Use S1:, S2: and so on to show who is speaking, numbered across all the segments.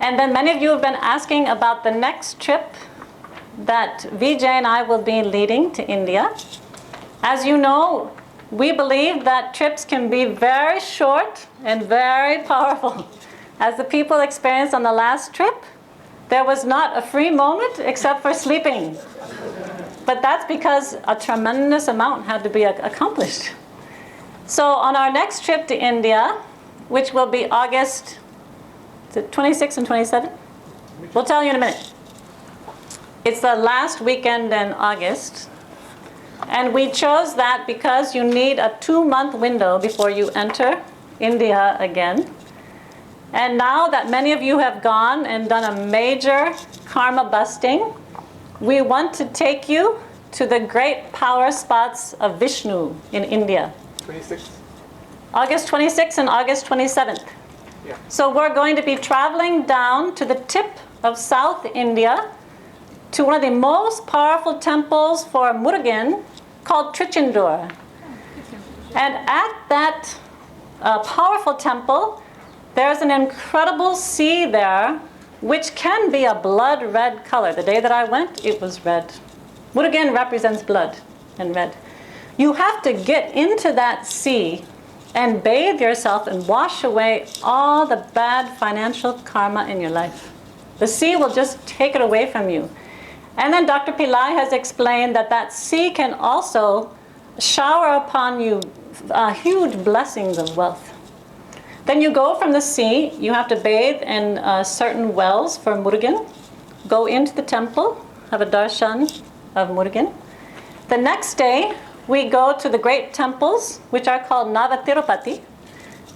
S1: And then many of you have been asking about the next trip that Vijay and I will be leading to India. As you know, we believe that trips can be very short and very powerful. As the people experienced on the last trip, there was not a free moment except for sleeping. But that's because a tremendous amount had to be accomplished. So on our next trip to India, which will be August 26 and 27, we'll tell you in a minute. It's the last weekend in August. And we chose that because you need a 2-month window before you enter India again. And now that many of you have gone and done a major karma busting, we want to take you to the great power spots of Vishnu in India.
S2: 26th.
S1: August 26th and August 27th.
S2: Yeah.
S1: So we're going to be traveling down to the tip of South India to one of the most powerful temples for Murugan called Thirucendur. And at that powerful temple, there's an incredible sea there, which can be a blood red color. The day that I went, it was red. Murugan represents blood and red. You have to get into that sea and bathe yourself and wash away all the bad financial karma in your life. The sea will just take it away from you. And then Dr. Pillai has explained that that sea can also shower upon you huge blessings of wealth. Then you go from the sea, you have to bathe in certain wells for Murugan, go into the temple, have a darshan of Murugan. The next day, we go to the great temples, which are called Navatirupati,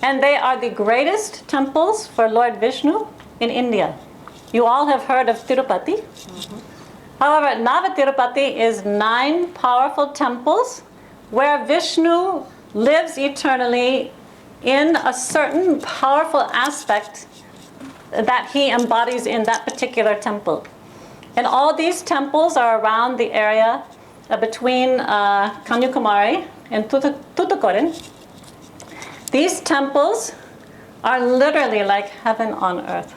S1: and they are the greatest temples for Lord Vishnu in India. You all have heard of Tirupati. Mm-hmm. However, Navatirupati is 9 powerful temples where Vishnu lives eternally in a certain powerful aspect that he embodies in that particular temple. And all these temples are around the area between Kanyakumari and Tuticorin. These temples are literally like heaven on earth.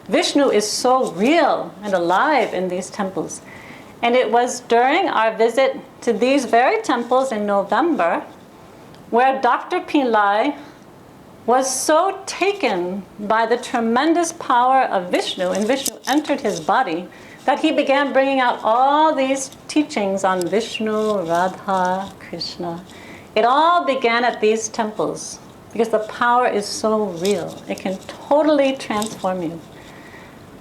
S1: Vishnu is so real and alive in these temples. And it was during our visit to these very temples in November where Dr. Pillai was so taken by the tremendous power of Vishnu, and Vishnu entered his body, that he began bringing out all these teachings on Vishnu, Radha, Krishna. It all began at these temples because the power is so real. It can totally transform you.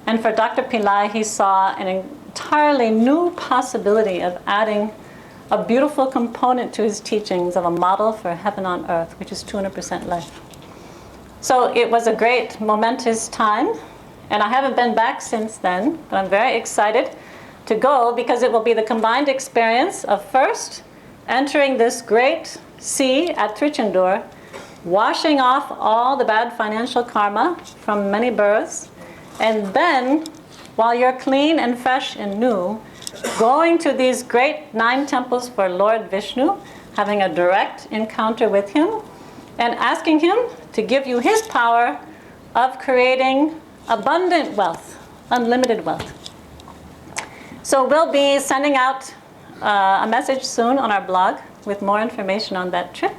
S1: And for Dr. Pillai, he saw an entirely new possibility of adding a beautiful component to his teachings of a model for heaven on earth, which is 200% life. So it was a great, momentous time. And I haven't been back since then, but I'm very excited to go because it will be the combined experience of first entering this great sea at Thirucendur, washing off all the bad financial karma from many births, and then, while you're clean and fresh and new, going to these great 9 temples for Lord Vishnu, having a direct encounter with him, and asking him to give you his power of creating abundant wealth, unlimited wealth. So we'll be sending out a message soon on our blog with more information on that trip.